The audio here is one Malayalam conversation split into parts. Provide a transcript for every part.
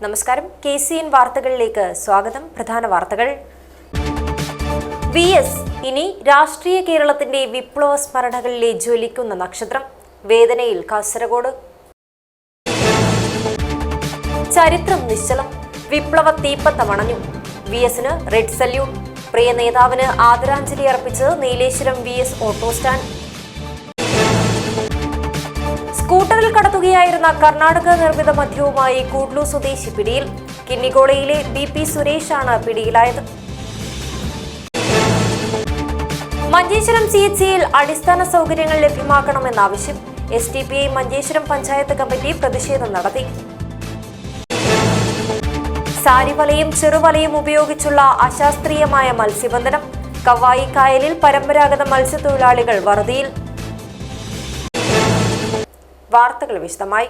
നമസ്കാരം. KCN വാർത്തകളിലേക്ക് സ്വാഗതം. പ്രധാന വാർത്തകൾ. VS ഇനി രാഷ്ട്രീയ കേരളത്തിന്റെ വിപ്ലവ സ്മരണകളിലെ ജ്വലിക്കുന്ന നക്ഷത്രം. വേദനയിൽ കാസർഗോഡ്. ചരിത്രം നിശ്ചലം. വിപ്ലവ തീപ്പത്തമണഞ്ഞു. VSന് റെഡ് സല്യൂട്ട്. പ്രിയ നേതാവിന് ആദരാഞ്ജലി അർപ്പിച്ച് നീലേശ്വരം VS ഓട്ടോ സ്റ്റാൻഡ്. സ്കൂട്ടറിൽ കടത്തുകയായിരുന്ന കർണാടക നിർമ്മിത മദ്യവുമായി കൂഡ്ലു സ്വദേശി പിടിയിൽ. കിന്നിഗോളയിലെ BP സുരേഷാണ് പിടിയിലായത്. മഞ്ചേശ്വരം CHCയിൽ അടിസ്ഥാന സൗകര്യങ്ങൾ ലഭ്യമാക്കണമെന്ന ആവശ്യം. SDPI മഞ്ചേശ്വരം പഞ്ചായത്ത് കമ്മിറ്റി പ്രതിഷേധം നടത്തി. സാരിവലയും ചെറുവലയും ഉപയോഗിച്ചുള്ള അശാസ്ത്രീയമായ മത്സ്യബന്ധനം. കവായി കായലിൽ പരമ്പരാഗത മത്സ്യത്തൊഴിലാളികൾ വറുതിയിൽ. വാർത്തകൾ വിശദമായി.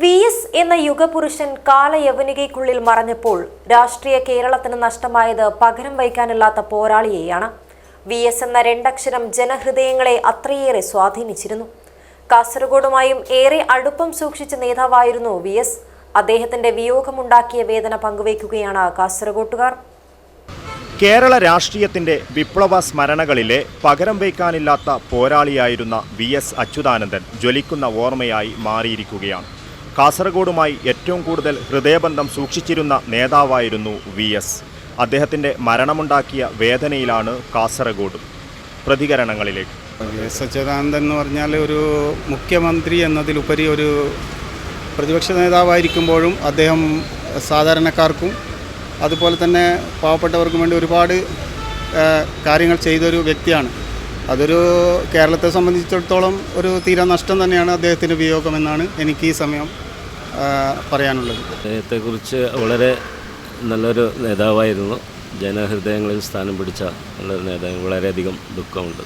VS എന്ന യുഗപുരുഷൻ കാലയവനികയ്ക്കുള്ളിൽ മറഞ്ഞപ്പോൾ രാഷ്ട്രീയ കേരളത്തിന് നഷ്ടമായത് പകരം വയ്ക്കാനില്ലാത്ത പോരാളിയെയാണ്. VS എന്ന രണ്ടക്ഷരം ജനഹൃദയങ്ങളെ അത്രയേറെ സ്വാധീനിച്ചിരുന്നു. കാസർഗോഡുമായും ഏറെ അടുപ്പം സൂക്ഷിച്ച നേതാവായിരുന്നു VS. അദ്ദേഹത്തിന്റെ വിയോഗമുണ്ടാക്കിയ വേദന പങ്കുവയ്ക്കുകയാണ് കാസർഗോട്ടുകാർ. കേരള രാഷ്ട്രീയത്തിന്റെ വിപ്ലവ സ്മരണകളിലെ പകരം വയ്ക്കാനില്ലാത്ത പോരാളിയായിരുന്ന VS അച്യുതാനന്ദൻ ജ്വലിക്കുന്ന ഓർമ്മയായി മാറിയിരിക്കുകയാണ്. കാസർഗോഡുമായി ഏറ്റവും കൂടുതൽ ഹൃദയബന്ധം സൂക്ഷിച്ചിരുന്ന നേതാവായിരുന്നു VS. അദ്ദേഹത്തിന്റെ മരണമുണ്ടാക്കിയ വേദനയിലാണ് കാസർഗോഡ്. പ്രതികരണങ്ങളിലേക്ക്. VS അച്യുതാനന്ദൻ എന്ന് പറഞ്ഞാൽ ഒരു മുഖ്യമന്ത്രി എന്നതിലുപരി ഒരു പ്രതിപക്ഷ നേതാവായിരിക്കുമ്പോഴും അദ്ദേഹം സാധാരണക്കാർക്കും അതുപോലെ തന്നെ പാവപ്പെട്ടവർക്കും വേണ്ടി ഒരുപാട് കാര്യങ്ങൾ ചെയ്തൊരു വ്യക്തിയാണ്. അതൊരു കേരളത്തെ സംബന്ധിച്ചിടത്തോളം ഒരു തീരാ നഷ്ടം തന്നെയാണ് അദ്ദേഹത്തിൻ്റെ വിയോഗമെന്നാണ് എനിക്ക് ഈ സമയം പറയാനുള്ളത്. അദ്ദേഹത്തെക്കുറിച്ച് വളരെ നല്ലൊരു നേതാവായിരുന്നു. ജനഹൃദയങ്ങളിൽ സ്ഥാനം പിടിച്ച നല്ലൊരു നേതാവ്. വളരെയധികം ദുഃഖമുണ്ട്.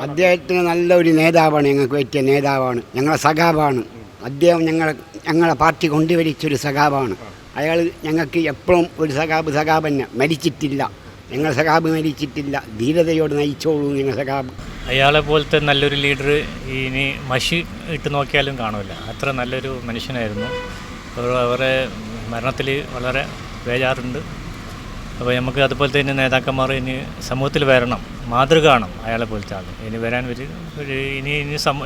അദ്ദേഹത്തിന് നല്ലൊരു നേതാവാണ്. ഞങ്ങൾക്ക് പറ്റിയ നേതാവാണ്. ഞങ്ങളെ സഖാവാണ്. അദ്ദേഹം ഞങ്ങളെ പാർട്ടി കൊണ്ടുവരിച്ചൊരു സഖാവാണ്. അയാൾ ഞങ്ങൾക്ക് എപ്പോഴും ഒരു സഖാബ് തന്നെ മരിച്ചിട്ടില്ല. ഞങ്ങൾ സഖാബ് മരിച്ചിട്ടില്ല. ധീരതയോട് നയിച്ചോളൂ ഞങ്ങൾ സഖാബ്. അയാളെ പോലത്തെ നല്ലൊരു ലീഡർ ഇനി മഷി ഇട്ട് നോക്കിയാലും കാണില്ല. അത്ര നല്ലൊരു മനുഷ്യനായിരുന്നു. അവരുടെ മരണത്തിൽ വളരെ ബേജാറുണ്ട്. അപ്പോൾ നമുക്ക് അതുപോലെ തന്നെ നേതാക്കന്മാർ ഇനി സമൂഹത്തിൽ വരണം, മാതൃക കാണണം. അയാളെ പോലത്തെ ആൾ ഇനി വരാൻ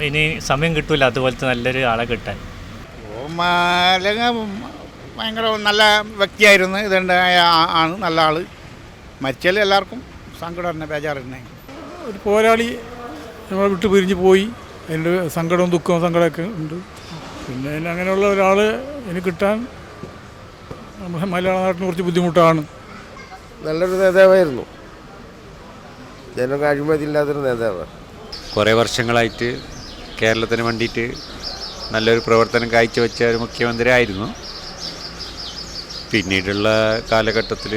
ഇനി സമയം കിട്ടില്ല അതുപോലത്തെ നല്ലൊരു ആളെ കിട്ടാൻ. ഭയങ്കര നല്ല വ്യക്തിയായിരുന്നു. ഇതുണ്ടായ ആണ് നല്ല ആൾ. മരിച്ചാൽ എല്ലാവർക്കും സങ്കടം തന്നെ, ബേജാറ് തന്നെ. ഒരു പോരാളി നമ്മളെ വിട്ട് പിരിഞ്ഞ് പോയി. അതിൻ്റെ സങ്കടവും ദുഃഖവും സങ്കടമൊക്കെ ഉണ്ട്. പിന്നെ അങ്ങനെയുള്ള ഒരാൾ ഇനി കിട്ടാൻ നമ്മുടെ മലയാള നാട്ടിന് കുറച്ച് ബുദ്ധിമുട്ടാണ്. നല്ലൊരു നേതാവായിരുന്നു. ജനങ്ങൾക്ക് അഴിമതിയില്ലാത്തൊരു നേതാവാണ്. കുറേ വർഷങ്ങളായിട്ട് കേരളത്തിന് വേണ്ടിയിട്ട് നല്ലൊരു പ്രവർത്തനം കാഴ്ചവെച്ച ഒരു മുഖ്യമന്ത്രി ആയിരുന്നു. പിന്നീടുള്ള കാലഘട്ടത്തിൽ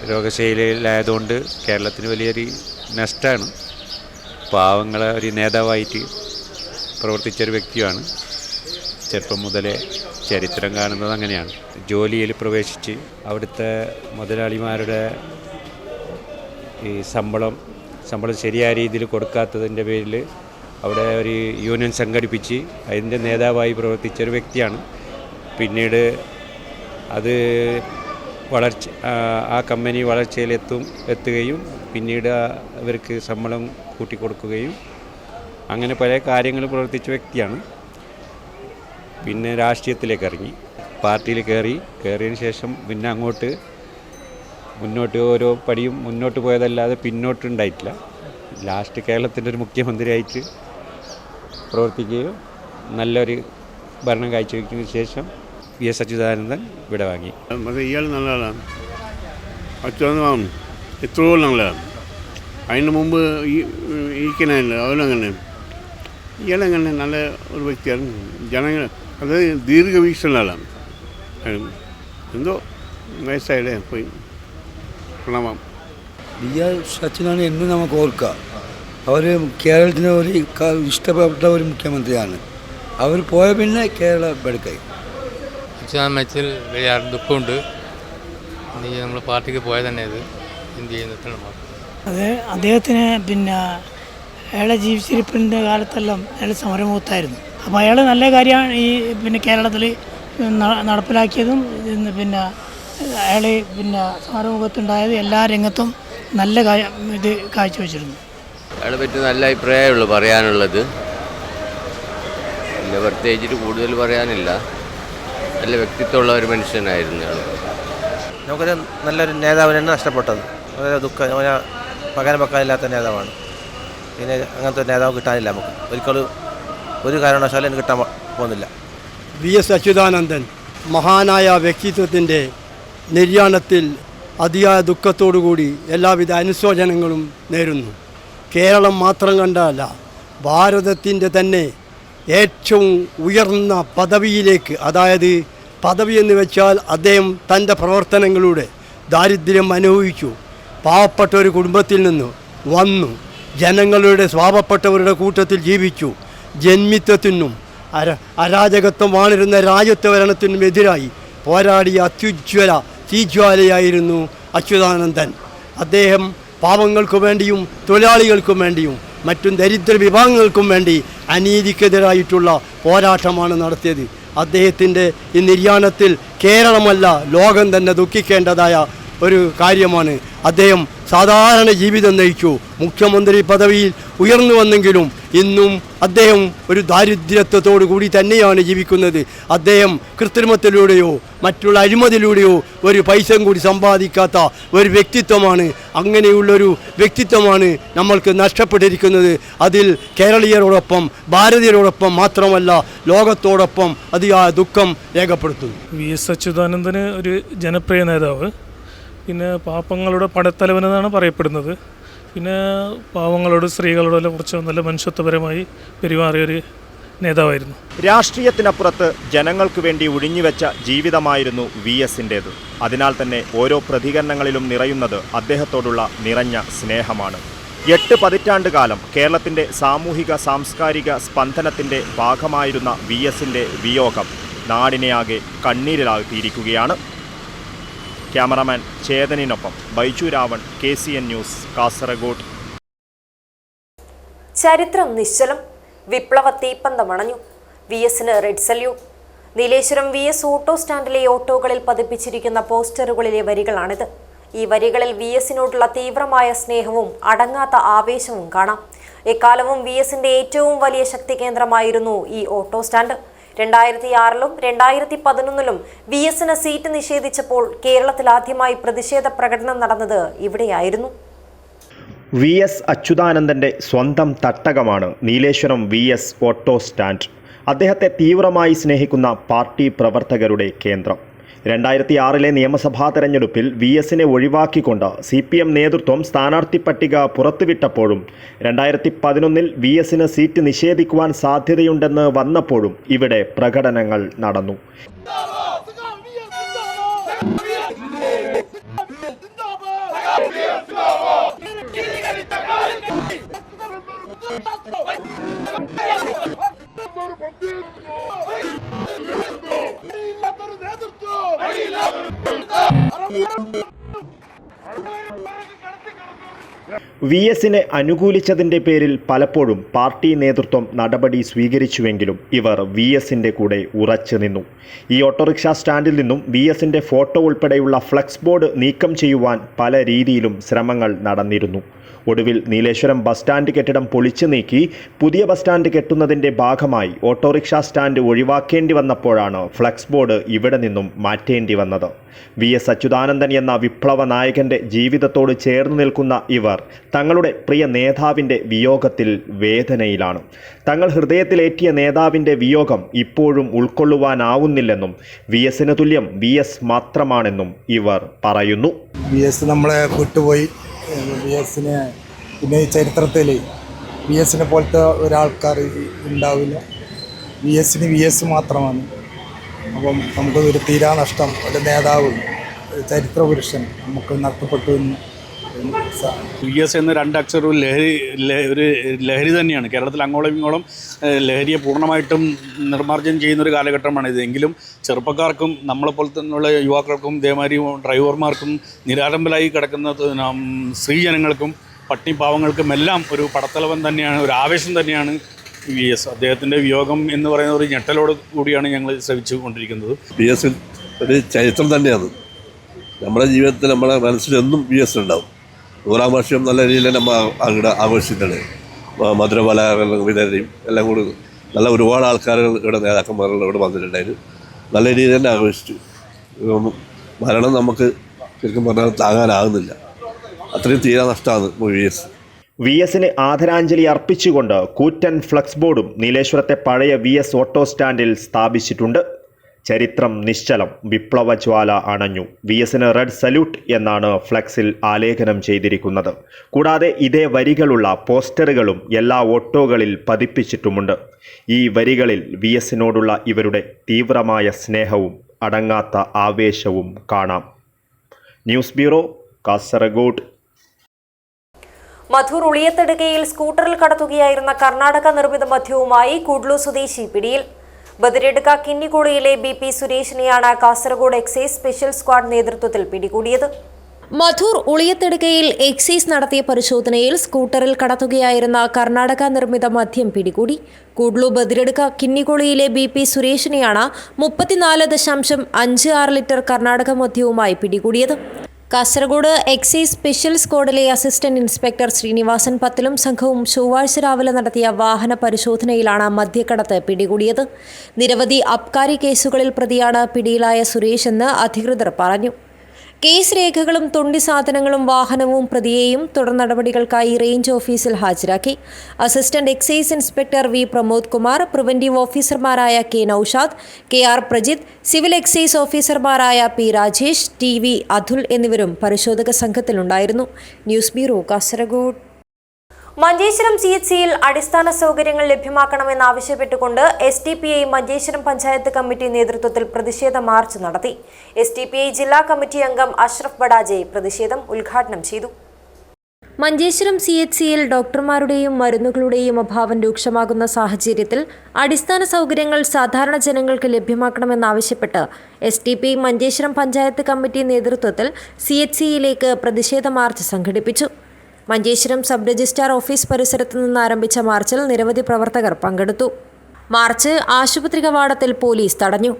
രോഗശൈലിയിലായതുകൊണ്ട് കേരളത്തിന് വലിയൊരു നഷ്ടമാണ്. പാവങ്ങളെ ഒരു നേതാവായിട്ട് പ്രവർത്തിച്ചൊരു വ്യക്തിയാണ്. ചെറുപ്പം മുതലേ ചരിത്രം കാണുന്നത് അങ്ങനെയാണ്. ജോലിയിൽ പ്രവേശിച്ച് അവിടുത്തെ മുതലാളിമാരുടെ ഈ ശമ്പളം ശരിയായ രീതിയിൽ കൊടുക്കാത്തതിൻ്റെ പേരിൽ അവിടെ ഒരു യൂണിയൻ സംഘടിപ്പിച്ച് അതിൻ്റെ നേതാവായി പ്രവർത്തിച്ചൊരു വ്യക്തിയാണ്. പിന്നീട് അത് ആ കമ്പനി എത്തുകയും പിന്നീട് അവർക്ക് ശമ്പളം കൂട്ടിക്കൊടുക്കുകയും അങ്ങനെ പല കാര്യങ്ങൾ പ്രവർത്തിച്ച വ്യക്തിയാണ്. പിന്നെ രാഷ്ട്രീയത്തിലേക്ക് ഇറങ്ങി, പാർട്ടിയിൽ കയറിയതിന് ശേഷം പിന്നെ മുന്നോട്ട് ഓരോ പടിയും മുന്നോട്ട് പോയതല്ലാതെ പിന്നോട്ടുണ്ടായിട്ടില്ല. ലാസ്റ്റ് കേരളത്തിൻ്റെ ഒരു മുഖ്യമന്ത്രിയായിട്ട് പ്രവർത്തിക്കുകയും നല്ലൊരു ഭരണം കാഴ്ചവെക്കുന്നതിന് ശേഷം VS അച്യുതാനന്ദൻ ഇവിടെ വാങ്ങി. ഇയാൾ നല്ല ആളാണ്. അച്യുതാനന്ദൻ എത്രയോ നല്ലതാണ്. അതിന് മുമ്പ് ഇരിക്കണമല്ലോ അവനങ്ങനെ. ഇയാളങ്ങനെ നല്ല ഒരു വ്യക്തിയാണ്. ജനങ്ങൾ അതായത് ദീർഘവീക്ഷണ ആളാണ്. എന്തോ വയസ്സായില്ലേ പോയി. പ്രണാമം. VS അച്യുതാനന്ദൻ എന്നും നമുക്ക് ഓർക്കാം. അവർ കേരളത്തിന് ഒരു ഇഷ്ടപ്പെട്ട ഒരു മുഖ്യമന്ത്രിയാണ്. അവർ പോയ പിന്നെ കേരളം ബെടുക്കായി. അച്യുതാനന്ദൻ മരിച്ചതിൽ വലിയ ദുഃഖമുണ്ട്. നമ്മൾ പാർട്ടിക്ക് പോയത് തന്നെ ഇത് എന്ത് ചെയ്യുന്ന. അതെ, അദ്ദേഹത്തിന് പിന്നെ അയാളെ ജീവിച്ചിരിപ്പിൻ്റെ കാലത്തെല്ലാം അയാൾ സമരമുഖത്തായിരുന്നു. അപ്പോൾ അയാൾ നല്ല കാര്യമാണ് ഈ പിന്നെ കേരളത്തിൽ നടപ്പിലാക്കിയതും പിന്നെ അയാൾ പിന്നെ സമരമുഖത്തുണ്ടായത് എല്ലാ രംഗത്തും നല്ല ഇത് കാഴ്ചവെച്ചിരുന്നു. അയാളെ പറ്റി നല്ല അഭിപ്രായമുള്ളൂ പറയാനുള്ളത്. പിന്നെ പ്രത്യേകിച്ചിട്ട് കൂടുതൽ പറയാനില്ല. നല്ല വ്യക്തിത്വമുള്ള ഒരു മനുഷ്യനായിരുന്നു അയാൾ. നമുക്കൊരു നല്ലൊരു നേതാവിനാണ് നഷ്ടപ്പെട്ടത്. വളരെ ദുഃഖം. പകരം വെക്കാനില്ലാത്ത നേതാവാണ്. പിന്നെ അങ്ങനത്തെ നേതാവ് കിട്ടാനില്ല നമുക്ക്. ഒരിക്കലും ഒരു കാരണവശാലും എനിക്ക് കിട്ടാൻ പോകുന്നില്ല. VS അച്യുതാനന്ദൻ മഹാനായ വ്യക്തിത്വത്തിൻ്റെ നിര്യാണത്തിൽ അതിയായ ദുഃഖത്തോടുകൂടി എല്ലാവിധ അനുശോചനങ്ങളും നേരുന്നു. കേരളം മാത്രം കണ്ടല്ല, ഭാരതത്തിൻ്റെ തന്നെ ഏറ്റവും ഉയർന്ന പദവിയിലേക്ക്, അതായത് പദവി എന്ന് വെച്ചാൽ അദ്ദേഹം തൻ്റെ പ്രവർത്തനങ്ങളുടെ ദാരിദ്ര്യം അനുഭവിച്ചു. പാവപ്പെട്ട ഒരു കുടുംബത്തിൽ നിന്ന് വന്നു, ജനങ്ങളുടെ പാവപ്പെട്ടവരുടെ കൂട്ടത്തിൽ ജീവിച്ചു. ജന്മിത്വത്തിനും അരാജകത്വം വാണിരുന്ന രാജ്യത്വ ഭരണത്തിനും എതിരായി പോരാടിയ അത്യുജ്വല തീജ്വാലയായിരുന്നു അച്യുതാനന്ദൻ. അദ്ദേഹം പാവങ്ങൾക്കു വേണ്ടിയും തൊഴിലാളികൾക്കും വേണ്ടിയും മറ്റും ദരിദ്ര വിഭാഗങ്ങൾക്കും വേണ്ടി അനീതിക്കെതിരായിട്ടുള്ള പോരാട്ടമാണ് നടത്തിയത്. അദ്ദേഹത്തിൻ്റെ ഈ നിര്യാണത്തിൽ കേരളമല്ല ലോകം തന്നെ ദുഃഖിക്കേണ്ടതായ ഒരു കാര്യമാണ്. അദ്ദേഹം സാധാരണ ജീവിതം നയിച്ചു. മുഖ്യമന്ത്രി പദവിയിൽ ഉയർന്നു വന്നെങ്കിലും ഇന്നും അദ്ദേഹം ഒരു ദാരിദ്ര്യത്തോടു കൂടി തന്നെയാണ് ജീവിക്കുന്നത്. അദ്ദേഹം കൃത്രിമത്തിലൂടെയോ മറ്റുള്ള അഴിമതിയിലൂടെയോ ഒരു പൈസയും കൂടി സമ്പാദിക്കാത്ത ഒരു വ്യക്തിത്വമാണ്. അങ്ങനെയുള്ളൊരു വ്യക്തിത്വമാണ് നമ്മൾക്ക് നഷ്ടപ്പെട്ടിരിക്കുന്നത്. അതിൽ കേരളീയരോടൊപ്പം ഭാരതീയരോടൊപ്പം മാത്രമല്ല ലോകത്തോടൊപ്പം അതിയായ ദുഃഖം രേഖപ്പെടുത്തുന്നു. VS അച്യുതാനന്ദന് ഒരു ജനപ്രിയ നേതാവ്, പിന്നെ പാവങ്ങളുടെ പടത്തലവനെന്നാണ് പറയപ്പെടുന്നത്. പിന്നെ പാവങ്ങളോട് സ്ത്രീകളോടെല്ലാം കുറച്ച് നല്ല മനുഷ്യത്വപരമായി പെരുമാറിയൊരു നേതാവായിരുന്നു. രാഷ്ട്രീയത്തിനപ്പുറത്ത് ജനങ്ങൾക്ക് വേണ്ടി ഒഴിഞ്ഞുവെച്ച ജീവിതമായിരുന്നു VSൻ്റേത്. അതിനാൽ തന്നെ ഓരോ പ്രതികരണങ്ങളിലും നിറയുന്നത് അദ്ദേഹത്തോടുള്ള നിറഞ്ഞ സ്നേഹമാണ്. 8 പതിറ്റാണ്ട് കാലം കേരളത്തിൻ്റെ സാമൂഹിക സാംസ്കാരിക സ്പന്ദനത്തിൻ്റെ ഭാഗമായിരുന്ന VSൻ്റെ വിയോഗം നാടിനെയാകെ കണ്ണീരിലാക്കിയിരിക്കുകയാണ്. ക്യാമറാമാൻ ചേതനിനൊപ്പം ബൈജു രാവൺ, KCN ന്യൂസ്, കാസർഗോഡ്. ചരിത്രം നിശ്ചലം. വിപ്ലവ തീപ്പന്തമണഞ്ഞു. VSന് red salute. Nileshwaram VS auto സ്റ്റാൻഡിലെ ഓട്ടോകളിൽ പതിപ്പിച്ചിരിക്കുന്ന പോസ്റ്ററുകളിലെ വരികളാണിത്. ഈ വരികളിൽ VSനോടുള്ള തീവ്രമായ സ്നേഹവും അടങ്ങാത്ത ആവേശവും കാണാം. എക്കാലവും VSന്റെ ഏറ്റവും വലിയ ശക്തി കേന്ദ്രമായിരുന്നു ഈ ഓട്ടോ സ്റ്റാൻഡ്. 2006-ലും 2011-ലും VSന് സീറ്റ് നിഷേധിച്ചപ്പോൾ കേരളത്തിൽ ആദ്യമായി പ്രതിഷേധ പ്രകടനം നടന്നത് ഇവിടെയായിരുന്നു. VS അച്യുതാനന്ദൻ്റെ സ്വന്തം തട്ടകമാണ് നീലേശ്വരം VS ഓട്ടോ സ്റ്റാൻഡ്. അദ്ദേഹത്തെ തീവ്രമായി സ്നേഹിക്കുന്ന പാർട്ടി പ്രവർത്തകരുടെ കേന്ദ്രം. 2006-ലെ നിയമസഭാ തെരഞ്ഞെടുപ്പിൽ VSനെ ഒഴിവാക്കിക്കൊണ്ട് CPM നേതൃത്വം സ്ഥാനാർത്ഥി പട്ടിക പുറത്തുവിട്ടപ്പോഴും 2011-ൽ VSന് സീറ്റ് നിഷേധിക്കുവാൻ സാധ്യതയുണ്ടെന്ന് വന്നപ്പോഴും ഇവിടെ പ്രകടനങ്ങൾ നടന്നു. VSനെ അനുകൂലിച്ചതിൻ്റെ പേരിൽ പലപ്പോഴും പാർട്ടി നേതൃത്വം നടപടി സ്വീകരിച്ചുവെങ്കിലും ഇവർ VSൻ്റെ കൂടെ ഉറച്ചു നിന്നു. ഈ ഓട്ടോറിക്ഷ സ്റ്റാൻഡിൽ നിന്നും VSൻ്റെ ഫോട്ടോ ഉൾപ്പെടെയുള്ള ഫ്ലെക്സ് ബോർഡ് നീക്കം ചെയ്യുവാൻ പല രീതിയിലും ശ്രമങ്ങൾ നടന്നിരുന്നു. ഒടുവിൽ നീലേശ്വരം ബസ് സ്റ്റാൻഡ് കെട്ടിടം പൊളിച്ചു നീക്കി പുതിയ ബസ് സ്റ്റാൻഡ് കെട്ടുന്നതിൻ്റെ ഭാഗമായി ഓട്ടോറിക്ഷ സ്റ്റാൻഡ് ഒഴിവാക്കേണ്ടി വന്നപ്പോഴാണ് ഫ്ലെക്സ് ബോർഡ് ഇവിടെ നിന്നും മാറ്റേണ്ടി വന്നത്. VS അച്യുതാനന്ദൻ എന്ന വിപ്ലവ നായകൻ്റെ ജീവിതത്തോട് ചേർന്ന് നിൽക്കുന്ന ഇവർ തങ്ങളുടെ പ്രിയ നേതാവിൻ്റെ വിയോഗത്തിൽ വേദനയിലാണ്. തങ്ങൾ ഹൃദയത്തിലേറ്റിയ നേതാവിൻ്റെ വിയോഗം ഇപ്പോഴും ഉൾക്കൊള്ളുവാനാവുന്നില്ലെന്നും VSന് തുല്യം VS മാത്രമാണെന്നും ഇവർ പറയുന്നു. VS നമ്മളെ വിട്ടുപോയി. VSന് പിന്നെ ഈ ചരിത്രത്തിൽ VSനെ പോലത്തെ ഒരാൾക്കാർ ഉണ്ടാവില്ല. VSന് VS മാത്രമാണ്. അപ്പം നമുക്ക് ഒരു തീരാനഷ്ടം, ഒരു നേതാവ്, ചരിത്ര പുരുഷൻ നമുക്ക് നഷ്ടപ്പെട്ടു എന്ന്. VS എന്ന രണ്ടക്ഷരം ഒരു ലഹരി തന്നെയാണ്. കേരളത്തിൽ അങ്ങോളം ഇങ്ങോളം ലഹരിയെ പൂർണ്ണമായിട്ടും നിർമ്മാർജ്ജനം ചെയ്യുന്നൊരു കാലഘട്ടമാണിത്. എങ്കിലും ചെറുപ്പക്കാർക്കും നമ്മളെപ്പോലെ തന്നെയുള്ള യുവാക്കൾക്കും ഇതേമാതിരി ഡ്രൈവർമാർക്കും നിരാലംബരായി കിടക്കുന്ന സ്ത്രീജനങ്ങൾക്കും പട്ടിണി പാവങ്ങൾക്കും എല്ലാം ഒരു പടത്തലവൻ തന്നെയാണ്, ഒരു ആവേശം തന്നെയാണ് VS. അദ്ദേഹത്തിൻ്റെ വിയോഗം എന്ന് പറയുന്ന ഒരു ഞെട്ടലോട് കൂടിയാണ് ഞങ്ങൾ ശ്രമിച്ചു കൊണ്ടിരിക്കുന്നത്. VS ഒരു ചരിത്രം തന്നെയാണ്. നമ്മുടെ ജീവിതത്തിൽ നമ്മുടെ മനസ്സിലെന്നും VS ഉണ്ടാവും. 100-ാം വർഷം നല്ല രീതിയിൽ നമ്മൾ അവിടെ ആഘോഷിച്ചിട്ടുണ്ട്. മധുരപലഹാരങ്ങളും വിതരണയും എല്ലാം കൂടി നല്ല ഒരുപാട് ആൾക്കാരുകൾ ഇവിടെ നേതാക്കന്മാരുകൾ ഇവിടെ വന്നിട്ടുണ്ടായിരുന്നു. നല്ല രീതിയിൽ തന്നെ ആഘോഷിച്ചു. മരണം നമുക്ക് ശരിക്കും പറഞ്ഞാൽ താങ്ങാനാകുന്നില്ല. അത്രയും തീരെ നഷ്ടമാണ് VS. VSന് ആദരാഞ്ജലി അർപ്പിച്ചുകൊണ്ട് കൂറ്റൻ ഫ്ലക്സ് ബോർഡും നീലേശ്വരത്തെ പഴയ VS ഓട്ടോ സ്റ്റാൻഡിൽ സ്ഥാപിച്ചിട്ടുണ്ട്. ചരിത്രം നിശ്ചലം, വിപ്ലവജ്വാല അണഞ്ഞു. VSന് റെഡ് സല്യൂട്ട് എന്നാണ് ഫ്ലക്സിൽ ആലേഖനം ചെയ്തിരിക്കുന്നത്. കൂടാതെ ഇതേ വരികളുള്ള പോസ്റ്ററുകളും എല്ലാ ഓട്ടോകളിൽ പതിപ്പിച്ചിട്ടുമുണ്ട്. ഈ വരികളിൽ VSനോടുള്ള ഇവരുടെ തീവ്രമായ സ്നേഹവും അടങ്ങാത്ത ആവേശവും കാണാം. News bureau, Kasaragod. മധൂർ ഉളിയത്തടുകയിൽ സ്കൂട്ടറിൽ കടത്തുകയായിരുന്ന കർണാടക നിർമ്മിത മദ്യവുമായി കൂഡ്ലു സ്വദേശി പിടിയിൽ. ബദിരടുക്ക കിന്നിക്കുളിയിലെ BP സുരേഷിനെയാണ് കാസർഗോഡ് എക്സൈസ് സ്പെഷ്യൽ സ്ക്വാഡ് നേതൃത്വത്തിൽ പിടികൂടിയത്. മധൂർ ഉളിയത്തടുകയിൽ എക്സൈസ് നടത്തിയ പരിശോധനയിൽ സ്കൂട്ടറിൽ കടത്തുകയായിരുന്ന കർണാടക നിർമ്മിത മദ്യം പിടികൂടി. കൂഡ്ലു ബദിരടുക്ക കിന്നിക്കുളിയിലെ BP സുരേഷിനെയാണ് 34.56 ലിറ്റർ കർണാടക മദ്യവുമായി പിടികൂടിയത്. കാസർഗോഡ് എക്സൈസ് സ്പെഷ്യൽ സ്ക്വാഡിലെ അസിസ്റ്റന്റ് ഇൻസ്പെക്ടർ ശ്രീനിവാസൻ പത്തലും സംഘവും ചൊവ്വാഴ്ച രാവിലെ നടത്തിയ വാഹന പരിശോധനയിലാണ് മദ്യക്കടത്ത് പിടികൂടിയത്. നിരവധി അബ്കാരി കേസുകളിൽ പ്രതിയാണ് പിടിയിലായ സുരേഷ് എന്ന് അധികൃതർ പറഞ്ഞു. കേസ് രേഖകളും തൊണ്ടി സാധനങ്ങളും വാഹനവും പ്രതിയെയും തുടർ നടപടികൾക്കായി റേഞ്ച് ഓഫീസിൽ ഹാജരാക്കി. Assistant excise inspector V Pramod Kumar, preventive ഓഫീസർമാരായ K Naushad, KR Prajith, civil excise ഓഫീസർമാരായ P രാജേഷ്, TV അതുൽ എന്നിവരും പരിശോധക സംഘത്തിലുണ്ടായിരുന്നു. News bureau, Kasaragod. മഞ്ചേശ്വരം CHCയിൽ അടിസ്ഥാന സൗകര്യങ്ങൾ ലഭ്യമാക്കണമെന്നാവശ്യപ്പെട്ടുകൊണ്ട് SDPI മഞ്ചേശ്വരം പഞ്ചായത്ത് കമ്മിറ്റി നേതൃത്വത്തിൽ പ്രതിഷേധ മാർച്ച് നടത്തി. SDPI ജില്ലാ കമ്മിറ്റി അംഗം അഷ്റഫ് ബഡാജെ പ്രതിഷേധം ഉദ്ഘാടനം ചെയ്തു. മഞ്ചേശ്വരം CHCയിൽ ഡോക്ടർമാരുടെയും മരുന്നുകളുടെയും അഭാവം രൂക്ഷമാകുന്ന സാഹചര്യത്തിൽ അടിസ്ഥാന സൗകര്യങ്ങൾ സാധാരണ ജനങ്ങൾക്ക് ലഭ്യമാക്കണമെന്നാവശ്യപ്പെട്ട് SDPI മഞ്ചേശ്വരം പഞ്ചായത്ത് കമ്മിറ്റി നേതൃത്വത്തിൽ CHCയിലേക്ക് പ്രതിഷേധ മാർച്ച് സംഘടിപ്പിച്ചു. മഞ്ചേശ്വരം സബ് രജിസ്ട്രാർ ഓഫീസ് പരിസരത്ത് നിന്ന് ആരംഭിച്ച മാർച്ചിൽ നിരവധി പ്രവർത്തകർ പങ്കെടുത്തു. മാർച്ച് ആശുപത്രി കവാടത്തിൽ പോലീസ് തടഞ്ഞു.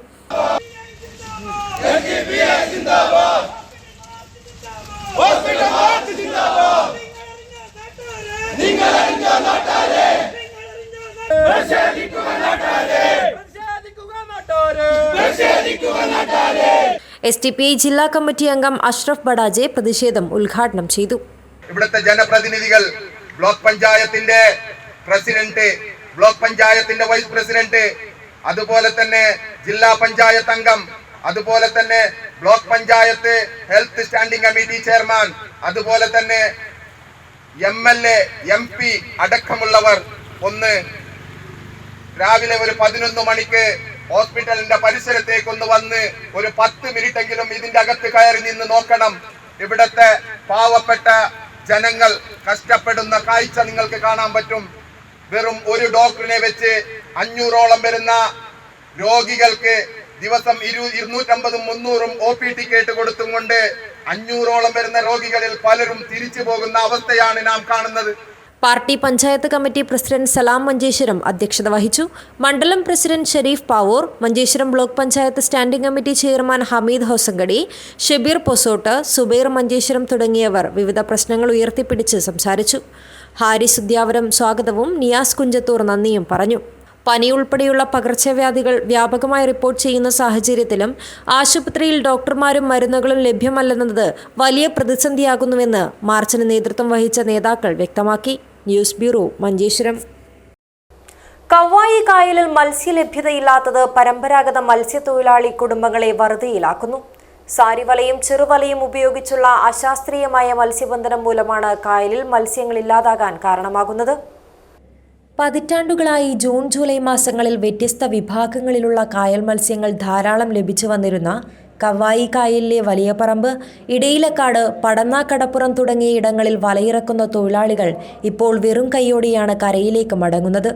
SDPI ജില്ലാ കമ്മിറ്റി അംഗം അഷ്റഫ് ബഡാജെ പ്രതിഷേധം ഉദ്ഘാടനം ചെയ്തു. ഇവിടുത്തെ ജനപ്രതിനിധികൾ, ബ്ലോക്ക് പഞ്ചായത്തിന്റെ പ്രസിഡന്റ്, ബ്ലോക്ക് പഞ്ചായത്തിന്റെ വൈസ് പ്രസിഡന്റ്, അതുപോലെ തന്നെ ജില്ലാ പഞ്ചായത്ത് അംഗം, അതുപോലെ തന്നെ block panchayat health standing committee chairman, അതുപോലെ തന്നെ MLA, MP അടക്കമുള്ളവർ ഒന്ന് രാവിലെ ഒരു 11 മണിക്ക് ഹോസ്പിറ്റലിന്റെ പരിസരത്തേക്ക് ഒന്ന് വന്ന് ഒരു 10 മിനിറ്റെങ്കിലും ഇതിന്റെ അകത്ത് കയറി നിന്ന് നോക്കണം. ഇവിടുത്തെ പാവപ്പെട്ട ജനങ്ങൾ കഷ്ടപ്പെടുന്ന കാഴ്ച നിങ്ങൾക്ക് കാണാൻ പറ്റും. വെറും ഒരു ഡോക്ടറിനെ വെച്ച് 500ഓളം വരുന്ന രോഗികൾക്ക് ദിവസം 250-300 OP ടിക്കറ്റ് കൊടുത്തും കൊണ്ട് 500ഓളം വരുന്ന രോഗികളിൽ പലരും തിരിച്ചു പോകുന്ന അവസ്ഥയാണ് നാം കാണുന്നത്. Party panchayat committee president Salam Manjeshwaram അധ്യക്ഷത വഹിച്ചു. മണ്ഡലം president Sharif Pavoor, Manjeshwaram block panchayat standing committee chairman Hameed Hosangadi, Shabeer Posot, Zubair Manjeshwaram തുടങ്ങിയവർ വിവിധ പ്രശ്നങ്ങൾ ഉയർത്തിപ്പിടിച്ച് സംസാരിച്ചു. ഹാരിസ് ഉദ്യാവരം സ്വാഗതവും നിയാസ് കുഞ്ചത്തൂർ നന്ദിയും പറഞ്ഞു. പനി ഉൾപ്പെടെയുള്ള പകർച്ചവ്യാധികൾ വ്യാപകമായി റിപ്പോർട്ട് ചെയ്യുന്ന സാഹചര്യത്തിലും ആശുപത്രിയിൽ ഡോക്ടർമാരും മരുന്നുകളും ലഭ്യമല്ലെന്നത് വലിയ പ്രതിസന്ധിയാകുന്നുവെന്ന് മാർച്ചിന് നേതൃത്വം വഹിച്ച നേതാക്കൾ വ്യക്തമാക്കി. News bureau, Manjeshwaram. കവ്വായി കായലിൽ മത്സ്യലഭ്യതയില്ലാത്തത് പരമ്പരാഗത മത്സ്യത്തൊഴിലാളി കുടുംബങ്ങളെ വറുതിയിലാക്കുന്നു. സാരിവലയും ചെറുവലയും ഉപയോഗിച്ചുള്ള അശാസ്ത്രീയമായ മത്സ്യബന്ധനം മൂലമാണ് കായലിൽ മത്സ്യങ്ങളില്ലാതാകാൻ കാരണമാകുന്നത്. പതിറ്റാണ്ടുകളായി ജൂൺ ജൂലൈ മാസങ്ങളിൽ വ്യത്യസ്ത വിഭാഗങ്ങളിലുള്ള കായൽ മത്സ്യങ്ങൾ ധാരാളം ലഭിച്ചു വന്നിരുന്ന കവ്വായി കായലിലെ വലിയ പറമ്പ്, ഇടയിലക്കാട്, പടന്നാക്കടപ്പുറം തുടങ്ങിയ ഇടങ്ങളിൽ വലയിറക്കുന്ന തൊഴിലാളികൾ ഇപ്പോൾ വെറും കൈയോടെയാണ് കരയിലേക്ക് മടങ്ങുന്നത്.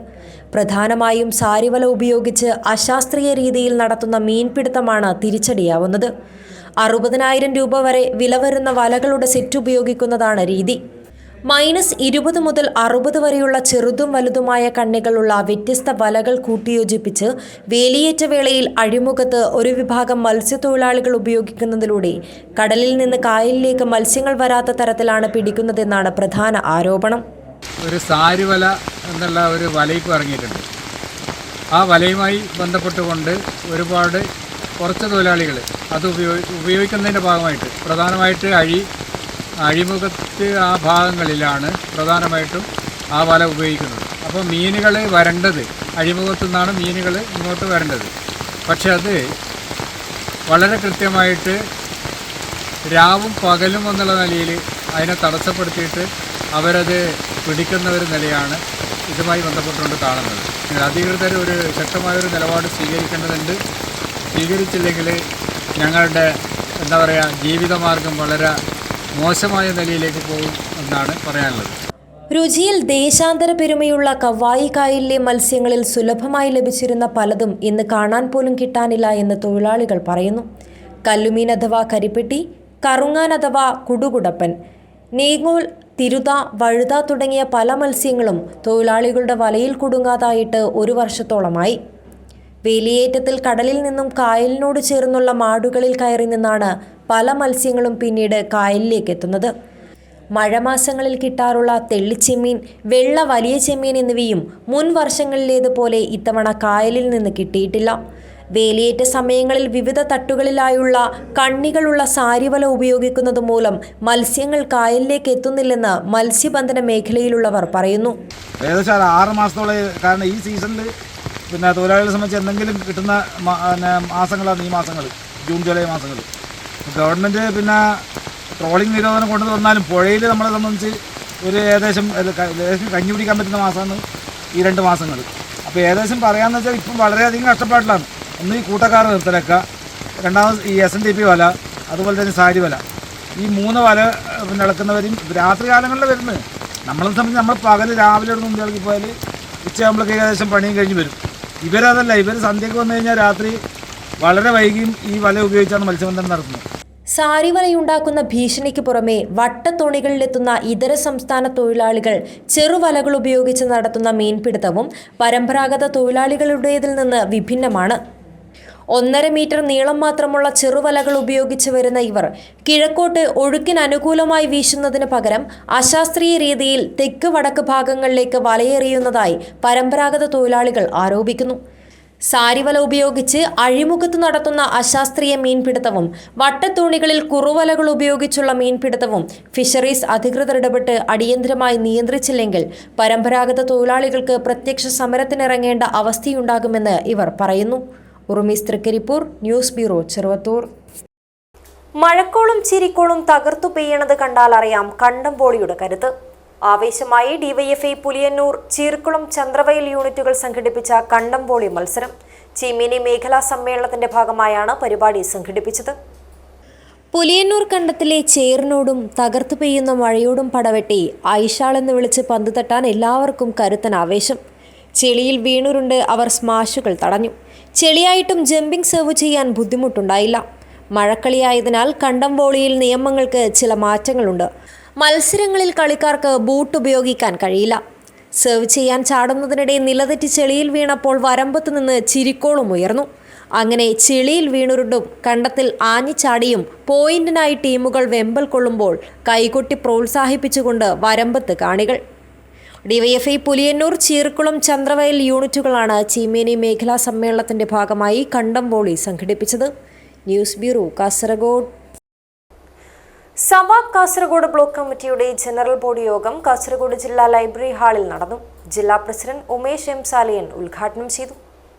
പ്രധാനമായും സാരിവല ഉപയോഗിച്ച് അശാസ്ത്രീയ രീതിയിൽ നടത്തുന്ന മീൻപിടുത്തമാണ് തിരിച്ചടിയാവുന്നത്. 60,000 രൂപ വരെ വില വരുന്ന വലകളുടെ സെറ്റ് ഉപയോഗിക്കുന്നതാണ് രീതി. -20 മുതൽ 60 വരെയുള്ള ചെറുതും വലുതുമായ കണ്ണികളുള്ള വ്യത്യസ്ത വലകൾ കൂട്ടിയോജിപ്പിച്ച് വേലിയേറ്റ വേളയിൽ അഴിമുഖത്ത് ഒരു വിഭാഗം മത്സ്യത്തൊഴിലാളികൾ ഉപയോഗിക്കുന്നതിലൂടെ കടലിൽ നിന്ന് കായലിലേക്ക് മത്സ്യങ്ങൾ വരാത്ത തരത്തിലാണ് പിടിക്കുന്നതെന്നാണ് പ്രധാന ആരോപണം. ഒരു സാരിവല എന്നുള്ള ഒരു വലയിപ്പ് ഇറങ്ങിയിട്ടുണ്ട്. ആ വലയുമായി ബന്ധപ്പെട്ടുകൊണ്ട് ഒരുപാട് കുറച്ച് തൊഴിലാളികൾ അത് ഉപയോഗിക്കുന്നതിൻ്റെ ഭാഗമായിട്ട് പ്രധാനമായിട്ട് അഴിമുഖത്ത് ആ ഭാഗങ്ങളിലാണ് പ്രധാനമായിട്ടും ആ വല ഉപയോഗിക്കുന്നത്. അപ്പോൾ മീനുകൾ വരേണ്ടത് അഴിമുഖത്തു നിന്നാണ് മീനുകൾ ഇങ്ങോട്ട് വരേണ്ടത്. പക്ഷെ അത് വളരെ കൃത്യമായിട്ട് രാവും പകലും എന്നുള്ള നിലയിൽ അതിനെ തടസ്സപ്പെടുത്തിയിട്ട് അവരത് പിടിക്കുന്ന ഒരു നിലയാണ് ഇതുമായി ബന്ധപ്പെട്ടുകൊണ്ട് കാണുന്നത്. അധികൃതർ ഒരു ശക്തമായൊരു നിലപാട് സ്വീകരിക്കേണ്ടതുണ്ട്. സ്വീകരിച്ചില്ലെങ്കിൽ ഞങ്ങളുടെ ജീവിതമാർഗം വളരെ മോശമായ നിലയിലേക്ക് പോകും എന്നാണ് പറയാനുള്ളത്. രുചിയിൽ ദേശാന്തര പെരുമയുള്ള കവായി കായലിലെ മത്സ്യങ്ങളിൽ സുലഭമായി ലഭിച്ചിരുന്ന പലതും ഇന്ന് കാണാൻ പോലും കിട്ടാനില്ല എന്ന് തൊഴിലാളികൾ പറയുന്നു. കല്ലുമീൻ അഥവാ കരിപ്പെട്ടി, കറുങ്ങാൻ അഥവാ കുടുകുടപ്പൻ, നേങ്ങോൽ, തിരുത, വഴുത തുടങ്ങിയ പല മത്സ്യങ്ങളും തൊഴിലാളികളുടെ വലയിൽ കുടുങ്ങാതായിട്ട് 1 വർഷത്തോളമായി. വേലിയേറ്റത്തിൽ കടലിൽ നിന്നും കായലിനോട് ചേർന്നുള്ള മാടുകളിൽ കയറി നിന്നാണ് പല മത്സ്യങ്ങളും പിന്നീട് കായലിലേക്ക് എത്തുന്നത്. മഴമാസങ്ങളിൽ കിട്ടാറുള്ള തെള്ളിച്ചെമ്മീൻ, വെള്ള വലിയ ചെമ്മീൻ എന്നിവയും മുൻ വർഷങ്ങളിലേതുപോലെ ഇത്തവണ കായലിൽ നിന്ന് കിട്ടിയിട്ടില്ല. വേലിയേറ്റ സമയങ്ങളിൽ വിവിധ തട്ടുകളിലായുള്ള കണ്ണികളുള്ള സാരിവല ഉപയോഗിക്കുന്നത് മൂലം മത്സ്യങ്ങൾ കായലിലേക്ക് എത്തുന്നില്ലെന്ന് മത്സ്യബന്ധന മേഖലയിലുള്ളവർ പറയുന്നു. ഏകദേശം 6 മാസത്തോളം, കാരണം ഈ സീസണിൽ തൊഴിലാളികളെ സംബന്ധിച്ച് എന്തെങ്കിലും കിട്ടുന്ന മാസങ്ങളാണ് ഈ മാസങ്ങൾ, ജൂൺ ജൂലൈ മാസങ്ങൾ. ഗവൺമെൻറ് ട്രോളിംഗ് നിരോധനം കൊണ്ടു വന്നാലും പുഴയിൽ നമ്മളെ സംബന്ധിച്ച് ഏകദേശം കഞ്ഞി പിടിക്കാൻ പറ്റുന്ന മാസമാണ് ഈ 2 മാസങ്ങൾ. അപ്പോൾ ഏകദേശം പറയാമെന്ന് വെച്ചാൽ ഇപ്പം വളരെയധികം കഷ്ടപ്പാടിലാണ്. ഒന്ന് ഈ കൂട്ടക്കാർ നിർത്തലക്ക, രണ്ടാമത് ഈ SNDP വല, അതുപോലെ തന്നെ സാരി വല, ഈ 3 വല ഇളക്കുന്നവരും രാത്രി കാലങ്ങളിൽ വരുന്നത്. നമ്മളെ സംബന്ധിച്ച് നമ്മൾ പകൽ രാവിലെ ഒരു മുമ്പിളക്കി പോയാൽ ഉച്ചയാകുമ്പോഴേക്ക് ഏകദേശം പണിയും കഴിഞ്ഞ് വരും. ഇവരതല്ല, ഇവർ സന്ധ്യയ്ക്ക് വന്നു കഴിഞ്ഞാൽ രാത്രി വളരെ വൈകിയും ഈ വല ഉപയോഗിച്ചാണ് മത്സ്യബന്ധനം നടത്തുന്നത്. സാരിവലയുണ്ടാക്കുന്ന ഭീഷണിക്ക് പുറമെ വട്ടത്തോണികളിലെത്തുന്ന ഇതര സംസ്ഥാന തൊഴിലാളികൾ ചെറുവലകൾ ഉപയോഗിച്ച് നടത്തുന്ന മീൻപിടുത്തവും പരമ്പരാഗത തൊഴിലാളികളുടേതിൽ നിന്ന് വിഭിന്നമാണ്. 1.5 മീറ്റർ നീളം മാത്രമുള്ള ചെറുവലകൾ ഉപയോഗിച്ച് വരുന്ന ഇവർ കിഴക്കോട്ട് ഒഴുക്കിന് അനുകൂലമായി വീശുന്നതിന് പകരം അശാസ്ത്രീയ രീതിയിൽ തെക്ക് വടക്ക് ഭാഗങ്ങളിലേക്ക് വലയെറിയുന്നതായി പരമ്പരാഗത തൊഴിലാളികൾ ആരോപിക്കുന്നു. സാരിവല ഉപയോഗിച്ച് അഴിമുഖത്ത് നടത്തുന്ന അശാസ്ത്രീയ മീൻപിടുത്തവും വട്ടത്തോണികളിൽ കുറുവലകൾ ഉപയോഗിച്ചുള്ള മീൻപിടുത്തവും ഫിഷറീസ് അധികൃതർ ഇടപെട്ട് അടിയന്തരമായി നിയന്ത്രിച്ചില്ലെങ്കിൽ പരമ്പരാഗത തൊഴിലാളികൾക്ക് പ്രത്യക്ഷ സമരത്തിനിറങ്ങേണ്ട അവസ്ഥയുണ്ടാകുമെന്ന് ഇവർ പറയുന്നു. ഉറുമീസ് തൃക്കരിപ്പൂർ, ന്യൂസ് ബ്യൂറോ, ചെറുവത്തൂർ. മഴക്കോളും ചിരിക്കോളും തകർത്തു പെയ്യണത് കണ്ടാലറിയാം കണ്ടംപോളിയുടെ കരുത്ത്. ആവേശമായി ഡിവൈഎഫ്ഐ പുലിയന്നൂർ, ചീർക്കുളം, ചന്ദ്രവയൽ യൂണിറ്റുകൾ സംഘടിപ്പിച്ച കണ്ടംപോളി മത്സരം. ചീമേനി മേഖലാ സമ്മേളനത്തിന്റെ ഭാഗമായാണ് പരിപാടി സംഘടിപ്പിച്ചത്. പുലിയന്നൂർ കണ്ടത്തിലെ ചേറിനോടും തകർത്തു പെയ്യുന്ന മഴയോടും പടവെട്ടി ഐഷാൾ എന്ന് വിളിച്ച് പന്ത് തട്ടാൻ എല്ലാവർക്കും കരുത്തൻ ആവേശം. ചെളിയിൽ വീണുരുണ്ട് അവർ സ്മാഷുകൾ തടഞ്ഞു. ചെളിയായിട്ടും ജമ്പിംഗ് സെർവ് ചെയ്യാൻ ബുദ്ധിമുട്ടുണ്ടായില്ല. മഴക്കളിയായതിനാൽ കണ്ടംപോളിയിൽ നിയമങ്ങൾക്ക് ചില മാറ്റങ്ങളുണ്ട്. മത്സരങ്ങളിൽ കളിക്കാർക്ക് ബൂട്ട് ഉപയോഗിക്കാൻ കഴിയില്ല. സെർവ് ചെയ്യാൻ ചാടുന്നതിനിടെ നിലതെറ്റി ചെളിയിൽ വീണപ്പോൾ വരമ്പത്ത് നിന്ന് ചിരിക്കോളും ഉയർന്നു. അങ്ങനെ ചെളിയിൽ വീണുരുണ്ടും കണ്ടത്തിൽ ആഞ്ഞിച്ചാടിയും പോയിന്റിനായി ടീമുകൾ വെമ്പൽ കൊള്ളുമ്പോൾ കൈകൊട്ടി പ്രോത്സാഹിപ്പിച്ചുകൊണ്ട് വരമ്പത്ത് കാണികൾ. ഡിവൈഎഫ്ഐ പുലിയന്നൂർ, ചീർക്കുളം, ചന്ദ്രവയൽ യൂണിറ്റുകളാണ് ചീമേനി മേഖലാ സമ്മേളനത്തിന്റെ ഭാഗമായി കണ്ടംപോളി സംഘടിപ്പിച്ചത്. News bureau, Kasaragod. സവാക് കാസർഗോഡ് ബ്ലോക്ക് കമ്മിറ്റിയുടെ ജനറൽ ബോഡി യോഗം കാസർഗോഡ് ജില്ലാ ലൈബ്രറി ഹാളിൽ നടന്നു. ജില്ലാ പ്രസിഡന്റ് ഉമേഷ് എം സാലിയൻ ഉദ്ഘാടനം ചെയ്തു.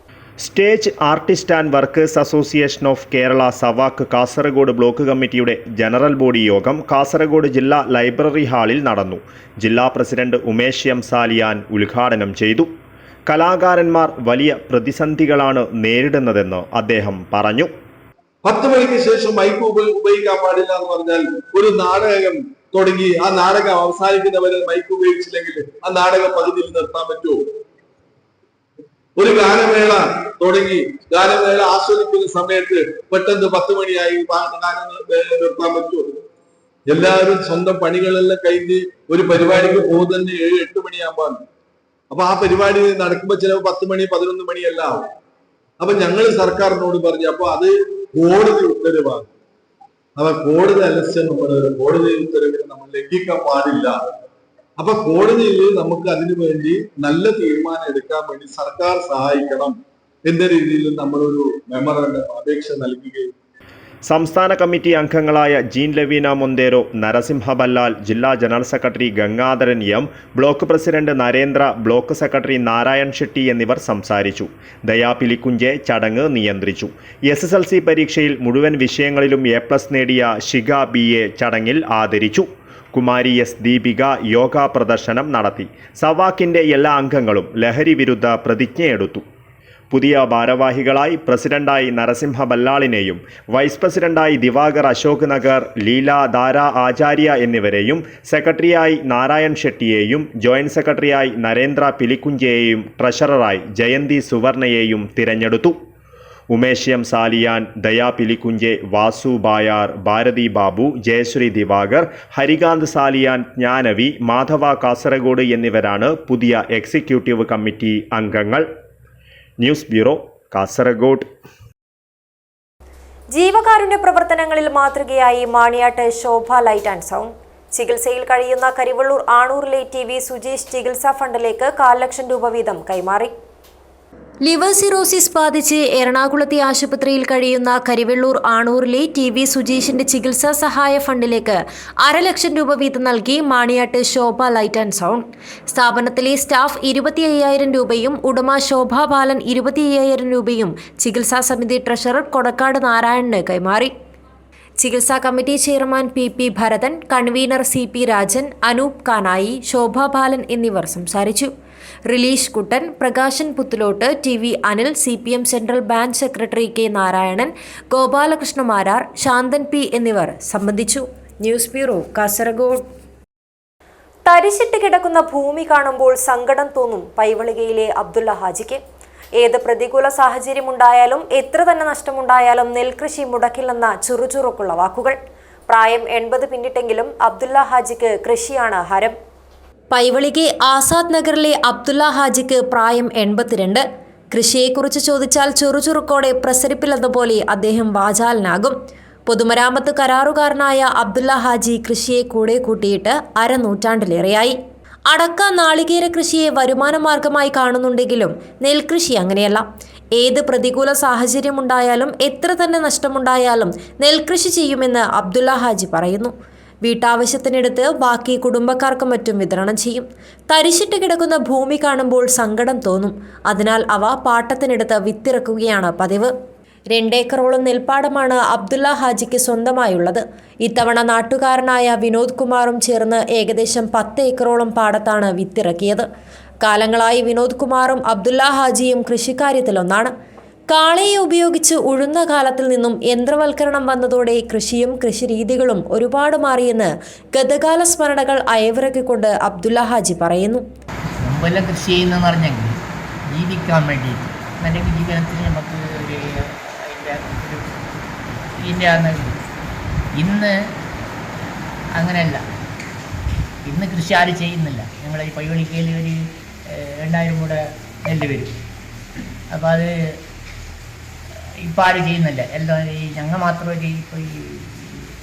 Stage artist and workers association of Kerala സവാക് കാസർഗോഡ് ബ്ലോക്ക് കമ്മിറ്റിയുടെ ജനറൽ ബോഡി യോഗം കാസർഗോഡ് ജില്ലാ ലൈബ്രറി ഹാളിൽ നടന്നു. ജില്ലാ പ്രസിഡന്റ് ഉമേഷ് എം സാലിയാൻ ഉദ്ഘാടനം ചെയ്തു. കലാകാരന്മാർ വലിയ പ്രതിസന്ധികളാണ് നേരിടുന്നതെന്ന് അദ്ദേഹം പറഞ്ഞു. 10 മണിക്ക് ശേഷം മൈക്ക് ഉപയോഗിക്കാൻ പാടില്ല എന്ന് പറഞ്ഞാൽ ഒരു നാടകം തുടങ്ങി ആ നാടകം അവസാനിക്കുന്നവരെ മൈക്ക് ഉപയോഗിച്ചില്ലെങ്കിൽ ആ നാടകം പകുതിയിൽ നിർത്താൻ പറ്റുമോ? ഒരു ഗാനമേള തുടങ്ങി ഗാനമേള ആസ്വദിക്കുന്ന സമയത്ത് പെട്ടെന്ന് 10 മണിയായി ഗാനം നിർത്താൻ പറ്റുമോ? എല്ലാവരും സ്വന്തം പണികളെല്ലാം കഴിഞ്ഞ് ഒരു പരിപാടിക്ക് പോകുന്നത് തന്നെ 7-8 മണിയാകുമ്പോൾ. അപ്പൊ ആ പരിപാടി നടക്കുമ്പോൾ ചിലപ്പോൾ 10 മണി 11 മണിയെല്ലാം ആവും. അപ്പൊ ഞങ്ങൾ സർക്കാരിനോട് പറഞ്ഞു, അപ്പൊ അത് കോടതി ഉത്തരവാണ്. അപ്പൊ കോടതി അലക്ഷ്യം കോടതി ഉത്തരവിനെ നമ്മൾ ലംഘിക്കാൻ പാടില്ല. അപ്പൊ കോടതിയിൽ നമുക്ക് അതിനു വേണ്ടി നല്ല തീരുമാനം എടുക്കാൻ വേണ്ടി സർക്കാർ സഹായിക്കണം എന്ന രീതിയിൽ നമ്മളൊരു മെമ്മോറാണ്ടം അപേക്ഷ നൽകുകയും. സംസ്ഥാന കമ്മിറ്റി അംഗങ്ങളായ ജീൻ ലവീന മൊന്തേരോ, നരസിംഹ ബല്ലാൽ, ജില്ലാ general secretary Gangadharan M, block president Narendra, block secretary Narayan Shetty എന്നിവർ സംസാരിച്ചു. ദയാ പിലിക്കുഞ്ചെ ചടങ്ങ് നിയന്ത്രിച്ചു. SSLC പരീക്ഷയിൽ മുഴുവൻ വിഷയങ്ങളിലും A+ നേടിയ ഷിഗ BA ചടങ്ങിൽ ആദരിച്ചു. കുമാരി S. ദീപിക യോഗ പ്രദർശനം നടത്തി. സവാക്കിൻ്റെ എല്ലാ അംഗങ്ങളും ലഹരി വിരുദ്ധ പ്രതിജ്ഞയെടുത്തു. പുതിയ ഭാരവാഹികളായി പ്രസിഡന്റായി നരസിംഹ ബല്ലാളിനെയും വൈസ് പ്രസിഡന്റായി ദിവാകർ അശോക് നഗർ, ലീല ധാര ആചാര്യ എന്നിവരെയും സെക്രട്ടറിയായി നാരായൺ ഷെട്ടിയെയും ജോയിന്റ് സെക്രട്ടറിയായി നരേന്ദ്ര പിലിക്കുഞ്ചയെയും ട്രഷററായി ജയന്തി സുവർണയെയും തിരഞ്ഞെടുത്തു. ഉമേഷ് M. സാലിയാൻ, ദയാ പിലിക്കുഞ്ചെ, വാസു ബായാർ, ഭാരതി ബാബു, ജയശ്രീ ദിവാകർ, ഹരികാന്ത് സാലിയാൻ, ജ്ഞാനവി, മാധവ കാസർഗോഡ് എന്നിവരാണ് പുതിയ എക്സിക്യൂട്ടീവ് കമ്മിറ്റി അംഗങ്ങൾ. News bureau, Kasaragod. ജീവകാരുണ്യ പ്രവർത്തനങ്ങളിൽ മാതൃകയായി മാണിയാട്ട് ശോഭ ലൈറ്റ് ആൻഡ് സൗണ്ട്. ചികിത്സയിൽ കഴിയുന്ന കരിവള്ളൂർ ആണൂറിലെ TV സുജീഷ് ചികിത്സാ ഫണ്ടിലേക്ക് 4 ലക്ഷം രൂപ വീതം കൈമാറി. ലിവർ സിറോസിസ് ബാധിച്ച് എറണാകുളത്തെ ആശുപത്രിയിൽ കഴിയുന്ന കരിവെള്ളൂർ ആണൂറിലെ TV സുജീഷിന്റെ ചികിത്സാ സഹായ ഫണ്ടിലേക്ക് 1/2 ലക്ഷം രൂപ വീതം നൽകി മാണിയാട്ട് ശോഭ ലൈറ്റ് ആൻഡ് സൗണ്ട്. സ്ഥാപനത്തിലെ സ്റ്റാഫ് 25,000 രൂപയും ഉടമ ശോഭ ബാലൻ 25,000 രൂപയും ചികിത്സാ സമിതി ട്രഷറർ കൊടക്കാട് നാരായണന് കൈമാറി. ചികിത്സാ committee chairman PP Bharathan, convenor CP Rajan, Anoop Kanayi, Shobha Balan എന്നിവർ സംസാരിച്ചു. Rilesh Kuttan, Prakashan Puthulot, TV Anil, CPM central branch secretary K Narayanan, Gopalakrishna Marar, Shanthan P എന്നിവർ സംബന്ധിച്ചു. News bureau, Kasaragod. തരിശിട്ട് കിടക്കുന്ന ഭൂമി കാണുമ്പോൾ സങ്കടം തോന്നും പൈവളികയിലെ അബ്ദുള്ള ഹാജിക്ക്. ഏത് പ്രതികൂല സാഹചര്യമുണ്ടായാലും എത്ര തന്നെ നഷ്ടമുണ്ടായാലും നെൽകൃഷി മുടക്കില്ലെന്ന ചുറുചുറുക്കുള്ള വാക്കുകൾ. പ്രായം 80 പിന്നിട്ടെങ്കിലും അബ്ദുള്ള ഹാജിക്ക് കൃഷിയാണ് ഹരം. പൈവളികെ ആസാദ് നഗറിലെ അബ്ദുള്ള ഹാജിക്ക് പ്രായം 82. കൃഷിയെക്കുറിച്ച് ചോദിച്ചാൽ ചുറുചുറുക്കോടെ പ്രസരിപ്പില്ലെന്നപോലെ അദ്ദേഹം വാചാലനാകും. പൊതുമരാമത്ത് കരാറുകാരനായ അബ്ദുള്ള ഹാജി കൃഷിയെ കൂടെ കൂട്ടിയിട്ട് 1/2 നൂറ്റാണ്ടിലേറെയായി. അടക്ക, നാളികേര കൃഷിയെ വരുമാന മാർഗമായി കാണുന്നുണ്ടെങ്കിലും നെൽകൃഷി അങ്ങനെയല്ല. ഏത് പ്രതികൂല സാഹചര്യമുണ്ടായാലും എത്ര തന്നെ നഷ്ടമുണ്ടായാലും നെൽകൃഷി ചെയ്യുമെന്ന് അബ്ദുള്ള ഹാജി പറയുന്നു. വീട്ടാവശ്യത്തിനെടുത്ത് ബാക്കി കുടുംബക്കാർക്കും മറ്റും വിതരണം ചെയ്യും. തരിശിട്ട് കിടക്കുന്ന ഭൂമി കാണുമ്പോൾ സങ്കടം തോന്നും. അതിനാൽ അവ പാട്ടത്തിനെടുത്ത് വിത്തിറക്കുകയാണ് പതിവ്. 2 ഏക്കറോളം നെൽപ്പാടമാണ് അബ്ദുള്ള ഹാജിക്ക് സ്വന്തമായുള്ളത്. ഇത്തവണ നാട്ടുകാരനായ വിനോദ് കുമാറും ചേർന്ന് ഏകദേശം 10 ഏക്കറോളം പാടത്താണ് വിത്തിറക്കിയത്. കാലങ്ങളായി വിനോദ് കുമാറും അബ്ദുള്ള ഹാജിയും കൃഷിക്കാര്യത്തിലൊന്നാണ്. കാളയെ ഉപയോഗിച്ച് ഉഴുന്ന കാലത്തിൽ നിന്നും യന്ത്രവൽക്കരണം വന്നതോടെ കൃഷിയും കൃഷിരീതികളും ഒരുപാട് മാറിയെന്ന് ഗതകാല സ്മരണകൾ അയവിറക്കിക്കൊണ്ട് അബ്ദുള്ള ഹാജി പറയുന്നു. മുമ്പെല്ലാം കൃഷി ചെയ്യുന്നതെന്ന് പറഞ്ഞെങ്കിൽ ജീവിക്കാൻ വേണ്ടിയിട്ട് അല്ലെങ്കിൽ ജീവിതത്തിന് നമുക്ക് ഇന്ന് അങ്ങനെയല്ല. ഇന്ന് കൃഷി ആരും ചെയ്യുന്നില്ല. ഞങ്ങൾ ഈ പൈവളിക്കയിൽ ഒരു 2000 കൂടെ നെല്ല് വരും. അപ്പോൾ അത് ഇപ്പോൾ ആരും ചെയ്യുന്നില്ല. എല്ലാം ഈ ഞങ്ങൾ മാത്രമേ ഇപ്പോൾ ഈ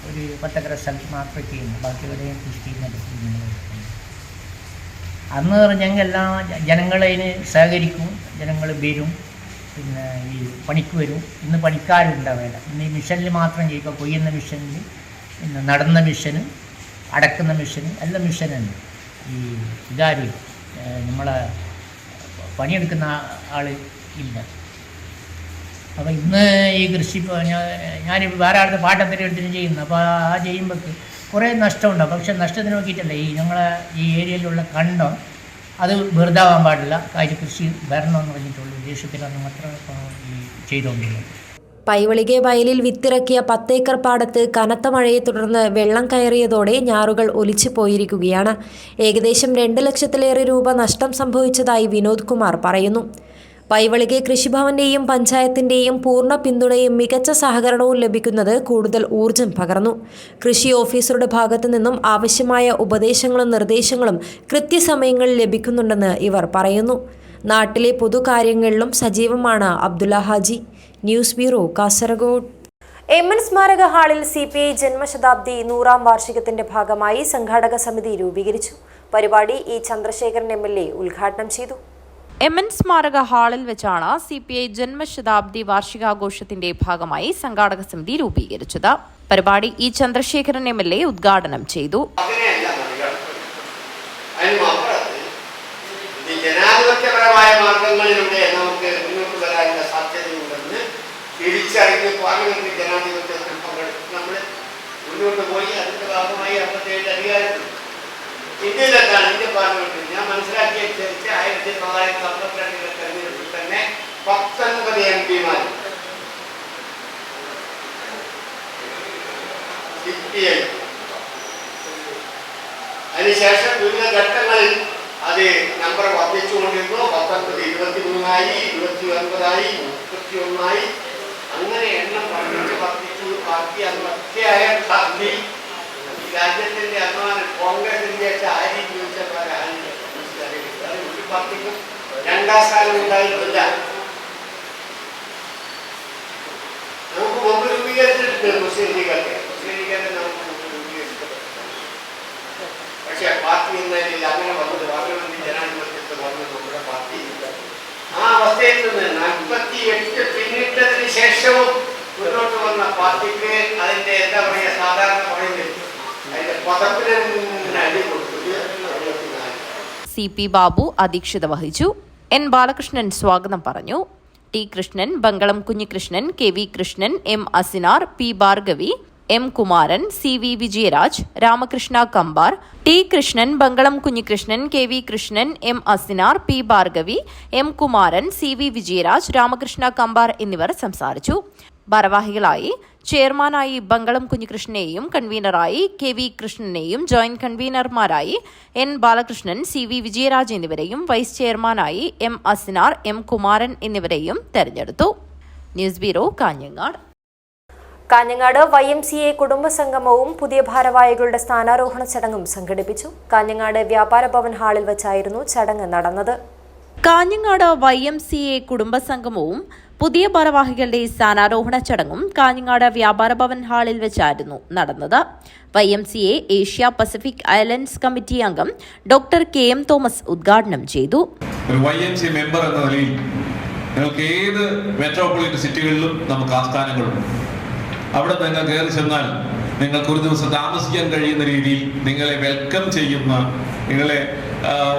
ഒരു 10 ഏക്കർ സ്ഥലത്ത് മാത്രമേ ചെയ്യുന്നു. ബാക്കിയുള്ളവരെയും കൃഷി ചെയ്യുന്നില്ല. അന്ന് പറഞ്ഞെങ്കിൽ എല്ലാം ജനങ്ങളതിന് സഹകരിക്കും, ജനങ്ങൾ വരും, പിന്നെ ഈ പണിക്ക് വരും. ഇന്ന് പണിക്കാരുണ്ടാവില്ല. ഇന്ന് ഈ മിഷനിൽ മാത്രം ചെയ്യും. ഇപ്പോൾ കൊയ്യുന്ന മിഷനിൽ, പിന്നെ നടുന്ന മിഷന്, അടക്കുന്ന മിഷന്, എല്ലാം മിഷനുണ്ട്. ഈ ഇതാരും നമ്മളെ പണിയെടുക്കുന്ന ആൾ ഇല്ല. അപ്പോൾ ഇന്ന് ഈ കൃഷി ഞാൻ വേറെ ആളുടെ പാട്ടത്തിന് എടുത്തിട്ട് ചെയ്യുന്നു. അപ്പോൾ ആ ചെയ്യുമ്പോൾ കുറേ നഷ്ടമുണ്ടാകും. പക്ഷെ നഷ്ടത്തിന് നോക്കിയിട്ടല്ല, ഈ ഞങ്ങളെ ഈ ഏരിയയിലുള്ള കണ്ടം അത് വെറുതെ ആവാൻ പാടില്ല. കാര്യം കൃഷി വരണമെന്ന് പറഞ്ഞിട്ടുള്ള ഉദ്ദേശത്തിലാണ് മാത്രം ഈ ചെയ്തുകൊണ്ടിരുന്നത്. പൈവളികെ വയലിൽ വിത്തിറക്കിയ 10 ഏക്കർ പാടത്ത് കനത്ത മഴയെ തുടർന്ന് വെള്ളം കയറിയതോടെ ഞാറുകൾ ഒലിച്ചു പോയിരിക്കുകയാണ്. ഏകദേശം 2 ലക്ഷത്തിലേറെ രൂപ നഷ്ടം സംഭവിച്ചതായി വിനോദ് കുമാർ പറയുന്നു. പൈവളികെ കൃഷിഭവന്റെയും പഞ്ചായത്തിന്റെയും പൂർണ്ണ പിന്തുണയും മികച്ച സഹകരണവും ലഭിക്കുന്നത് കൂടുതൽ ഊർജം പകർന്നു. കൃഷി ഓഫീസറുടെ ഭാഗത്തു നിന്നും ആവശ്യമായ ഉപദേശങ്ങളും നിർദ്ദേശങ്ങളും കൃത്യസമയങ്ങളിൽ ലഭിക്കുന്നുണ്ടെന്ന് ഇവർ പറയുന്നു. നാട്ടിലെ പൊതുകാര്യങ്ങളിലും സജീവമാണ് Abdulla Haji. News bureau, Kasaragod. M N. സ്മാരക ഹാളിൽ CPI ജന്മശതാബ്ദി 100ാം വാർഷികത്തിന്റെ ഭാഗമായി സംഘാടക സമിതി രൂപീകരിച്ചു. പരിപാടി ഇ. ചന്ദ്രശേഖരൻ MLA ഉദ്ഘാടനം ചെയ്തു. എം.എൻ. സ്മാരക ഹാളിൽ വെച്ചാണ് CPI ജന്മശതാബ്ദി വാർഷികാഘോഷത്തിന്റെ ഭാഗമായി സംഘാടക സമിതി രൂപീകരിച്ചത്. പരിപാടി ഇ. ചന്ദ്രശേഖരൻ MLA ഉദ്ഘാടനം ചെയ്തു. ജനാധിപത്യപരമായ മാർഗങ്ങളിലൂടെ നമുക്ക് മുന്നോട്ട് വരാനുള്ള സാധ്യതയുണ്ടെന്ന് തിരിച്ചറിഞ്ഞ് പാർലമെന്ററി ജനാധിപത്യത്തിൽ പങ്കെടുത്ത് നമ്മൾ മുന്നോട്ട് പോയി. അതിന്റെ ഭാഗമായി 57 അധികാരത്തിൽ ഇന്ത്യയിലെത്താണ്. ഇന്ത്യൻ പാർലമെന്റിൽ ഞാൻ മനസ്സിലാക്കിയനുസരിച്ച് 1952 തെരഞ്ഞെടുപ്പിൽ തന്നെ 19 MP-മാർ CPI. അതിനുശേഷം വിവിധ ഘട്ടങ്ങളിൽ അത് നമ്പർ വർദ്ധിച്ചുകൊണ്ടിരുന്നു. 19 23 29 31 അങ്ങനെ എണ്ണം വർദ്ധിച്ചു. പാർട്ടി അന്നൊക്കെയായ പാർട്ടി രാജ്യത്തിന്റെ അഭിമാനം കോൺഗ്രസിന്റെ ആരി ഒരു പാർട്ടിക്കും 2ാം സ്ഥാനം ഉണ്ടായിരുന്നില്ല. നമുക്ക് മുമ്പ് രൂപീകരിച്ചിട്ടുണ്ട് മുസ്ലിം ലീഗൊക്കെ നമുക്ക് മുമ്പ് രൂപീകരിച്ചിട്ടുണ്ട്. പക്ഷെ പാർട്ടി എന്നതിൽ അങ്ങനെ വന്നത് പാർലമെന്റ് ജനാധിപത്യത്തിൽ വന്നത് നമ്മുടെ പാർട്ടി. ആ അവസ്ഥയിൽ നിന്ന് 48 പിന്നിട്ടതിന് ശേഷവും മുന്നോട്ട് വന്ന പാർട്ടിക്ക് അതിന്റെ എന്താ പറയുക, സാധാരണ പറയുന്നത് അതിന്റെ പദത്തിന് അടി കൊടുത്തത് 74. CP ബാബു അധ്യക്ഷത വഹിച്ചു. N. ബാലകൃഷ്ണൻ സ്വാഗതം പറഞ്ഞു. T. Krishnan, Bangalam Kunhikrishnan, KV Krishnan, M. Asinar, P. Bhargavi, M. Kumaran, CV Vijayaraj, Ramakrishna കമ്പാർ, T. Krishnan, Bangalam Kunhikrishnan, KV Krishnan, M. Asinar, P. Bhargavi, M. Kumaran, CV Vijayaraj, Ramakrishna കമ്പാർ എന്നിവർ സംസാരിച്ചു. ഭാരവാഹികളായി ചെയർമാനായി ബംഗളം കുഞ്ഞികൃഷ്ണനെയും കൺവീനറായി KV കൃഷ്ണനെയും ജോയിന്റ് കൺവീനർമാരായി N. ബാലകൃഷ്ണൻ, CV വിജയരാജ് എന്നിവരെയും വൈസ് ചെയർമാനായി M. അസിനാർ, M. കുമാരൻ എന്നിവരെയും തെരഞ്ഞെടുത്തു. News bureau, Kanhangad. Kanhangad YMCA കുടുംബസംഗമവും പുതിയ ഭാരവാഹികളുടെ സ്ഥാനാരോഹണ ചടങ്ങും സംഘടിപ്പിച്ചു. കാഞ്ഞങ്ങാട് വ്യാപാര ഭവൻ ഹാളിൽ വെച്ചായിരുന്നു ചടങ്ങ് നടന്നത്. കാഞ്ഞങ്ങാട് YMCA കുടുംബസംഗമവും പുതിയ ഭാരവാഹികളുടെ സ്ഥാനാരോഹണ ചടങ്ങും കാഞ്ഞങ്ങാട് വ്യാപാര ഭവൻ ഹാളിൽ വെച്ചായിരുന്നു നടന്നത്. YMCA Asia Pacific islands committee അംഗം ഡോക്ടർ KM തോമസ് ഉദ്ഘാടനം ചെയ്തു. ഒരു YMCA മെമ്പർ എന്ന നിലയിൽ നിങ്ങൾക്ക് ഏത് മെട്രോപൊളിറ്റൻ സിറ്റികളിലും നമുക്ക് ആസ്ഥാനങ്ങളുണ്ട്. അവിടെ നിങ്ങൾ കയറി ചെന്നാൽ നിങ്ങൾക്ക് ഒരു ദിവസം താമസിക്കാൻ കഴിയുന്ന രീതിയിൽ നിങ്ങളെ വെൽക്കം ചെയ്യുന്ന, നിങ്ങളെ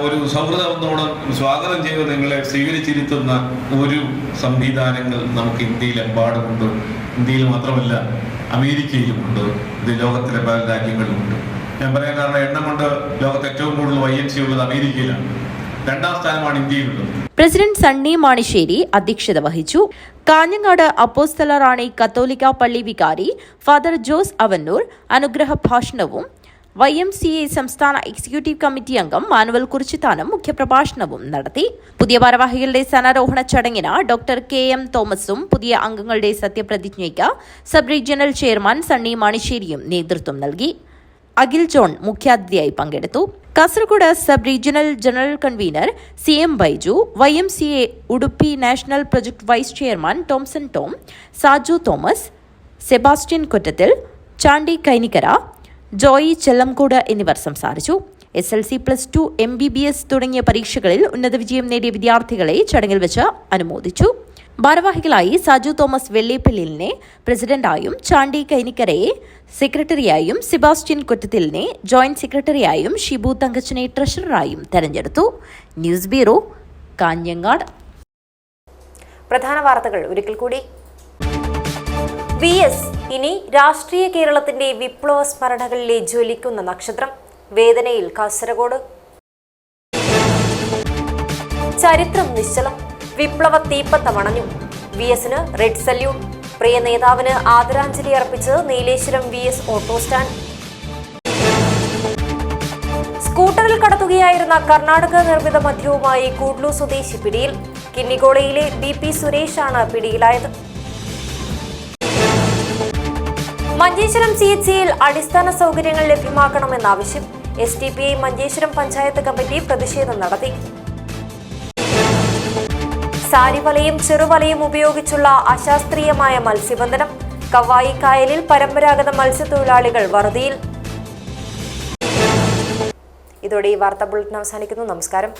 ഒരു സൗഹൃദത്തോടും സ്വാഗതം ചെയ്ത് നിങ്ങളെ സ്വീകരിച്ചിരുത്തുന്ന ഒരു സംവിധാനങ്ങൾ നമുക്ക് ഇന്ത്യയിലെമ്പാടുമുണ്ട്. ഇന്ത്യയിൽ മാത്രമല്ല, അമേരിക്കയിലുമുണ്ട്, ഇത് ലോകത്തിലെ പല രാജ്യങ്ങളിലുമുണ്ട്. ഞാൻ പറയാൻ കാരണം എണ്ണം കൊണ്ട് ലോകത്ത് ഏറ്റവും കൂടുതൽ YMCA ഉള്ളത് അമേരിക്കയിലാണ്. 2ാം സ്ഥാനമാണ് ഇന്ത്യയിലുള്ളത്. പ്രസിഡന്റ് സണ്ണി മാണിശ്ശേരി അധ്യക്ഷത വഹിച്ചു. കാഞ്ഞങ്ങാട് അപ്പോസ്തല റാണി കത്തോലിക്ക പള്ളി വികാരി ഫാദർ ജോസ് അവന്നൂർ അനുഗ്രഹ ഭാഷണവും YMCA സംസ്ഥാന എക്സിക്യൂട്ടീവ് കമ്മിറ്റി അംഗം മാനുവൽ കുറിച്ചിത്താനും മുഖ്യപ്രഭാഷണവും നടത്തി. പുതിയ ഭാരവാഹികളുടെ സ്ഥാനാരോഹണ ചടങ്ങിന് ഡോക്ടർ KM തോമസും പുതിയ അംഗങ്ങളുടെ സത്യപ്രതിജ്ഞയ്ക്ക് സബ് റീജിയണൽ ചെയർമാൻ സണ്ണി മാണിശ്ശേരിയും നേതൃത്വം നൽകി. അഖിൽ ജോൺ മുഖ്യാതിഥിയായി പങ്കെടുത്തു. Kasaragod sub regional general convener CM Baiju, YMCA Udupi national project vice chairman Tomson Tom, Saju Thomas, Sebastian Kottathil, Chandy Kainikkara, Joy Chellamkode എന്നിവർ സംസാരിച്ചു. SLC+2 MBBS തുടങ്ങിയ പരീക്ഷകളിൽ ഉന്നത വിജയം നേടിയ വിദ്യാർത്ഥികളെ ചടങ്ങിൽ വെച്ച് അനുമോദിച്ചു. ഭാരവാഹികളായി സാജു തോമസ് വെള്ളിപ്പള്ളിലിനെ പ്രസിഡന്റായും, ചാണ്ടി കൈനിക്കരയെ സെക്രട്ടറിയായും, സെബാസ്റ്റ്യൻ കൊറ്റത്തിലിനെ ജോയിന്റ് സെക്രട്ടറിയായും, ഷിബു തങ്കച്ചനെ ട്രഷററായും തെരഞ്ഞെടുത്തു. News bureau, Kanhangad. പ്രധാന വാർത്തകൾ ഒരിക്കൽ കൂടി. VS ഇനി രാഷ്ട്രീയ കേരളത്തിന്റെ വിപ്ലവ സ്മരണകളിലെ ജ്വലിക്കുന്ന നക്ഷത്രം. വേദനയിൽ കാസർഗോഡ്. ചരിത്രം നിശ്ചലം. വിപ്ലവ തീപ്പന്തമണഞ്ഞു. VSന് റെഡ് സല്യൂട്ട്. പ്രിയ നേതാവിന് ആദരാഞ്ജലി അർപ്പിച്ച് നീലേശ്വരം VS ഓട്ടോ സ്റ്റാൻഡ്. സ്കൂട്ടറിൽ കടത്തുകയായിരുന്ന കർണാടക നിർമ്മിത മദ്യവുമായി കൂഡ്ലു സ്വദേശി പിടിയിൽ. കിന്നിഗോളയിലെ BP സുരേഷാണ് പിടിയിലായത്. മഞ്ചേശ്വരം CHCയിൽ അടിസ്ഥാന സൗകര്യങ്ങൾ ലഭ്യമാക്കണമെന്നാവശ്യം. SDPI മഞ്ചേശ്വരം പഞ്ചായത്ത് കമ്മിറ്റി പ്രതിഷേധം നടത്തി. സാരിവലയും ചെറുവലയും ഉപയോഗിച്ചുള്ള അശാസ്ത്രീയമായ മത്സ്യബന്ധനം. കവായി കായലിൽ പരമ്പരാഗത മത്സ്യത്തൊഴിലാളികൾ വറുതിയിൽ. ഇതോടെ ഈ വാർത്താ ബുള്ളറ്റിൻ അവസാനിക്കുന്നു. നമസ്കാരം.